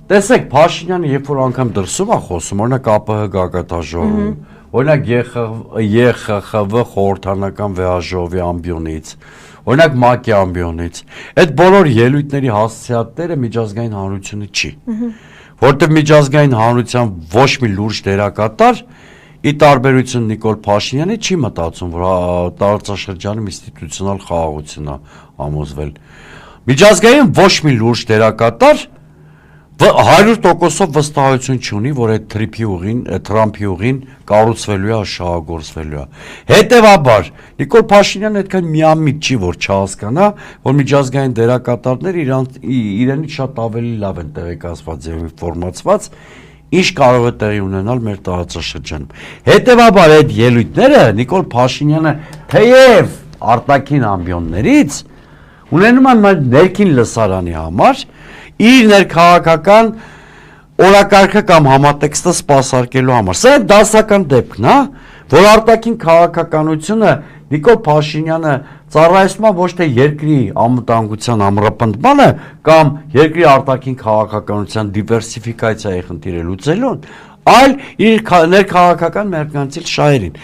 Տեսեք, Փաշինյանը երբ որ անգամ դրսում է խոսում, օրինակ ԱՊՀ գագաթաժողովում, օրինակ ԵԽԽՎ խորհրդանական վեաժողովի ամբիոնից, օրինակ ՄԱԿ-ի ամբիոնից, այդ բոլոր ելույթների հասցեատերը միջազգային հանրությունը չի, որտեղ միջազգային հանրության ոչ մի լուրջ դերակատար ի տարբերություն Նիկոլ Փաշինյանի չի մտածում, որ տարածաշրջանում ինստիտուցիոնալ խաղաղություն է համոզվել։ Միջազգային ոչ մի լուրջ դերակատար 100%-ով վստահություն չունի, որ այդ Թրամփի ուղին կառուցվելու է, շահագործվելու է։ Հետևաբար, Նիկոլ Փաշինյանը այդքան միամիտ չի, որ չհասկանա, որ միջազգային դերակատարները իրենից շատ ավելի լավ են տեղեկացված եւ ինֆորմացված, ինչ կարող է տեղի ունենալ մեր տարածաշրջանում։ Հետևաբար այդ ելույթները Նիկոլ Փաշինյանը թեև արտաքին ամբիոններից ունենում են ներքին լսարանի համար իր ներքաղաքական օրակարգը կամ համատեքստը սպասարկելու համար։ Սա է դասական դեպքն, հա, որ արտաքին քաղաքականությունը Նիկոլ Փաշինյանը ծառայեցնում է ոչ թե երկրի անվտանգության ամրապնդմանը կամ երկրի արտաքին քաղաքականության դիվերսիֆիկացիայի խնդիրը լուծելուն, այլ իր ներքաղաքական մերկանցիլ շահերին։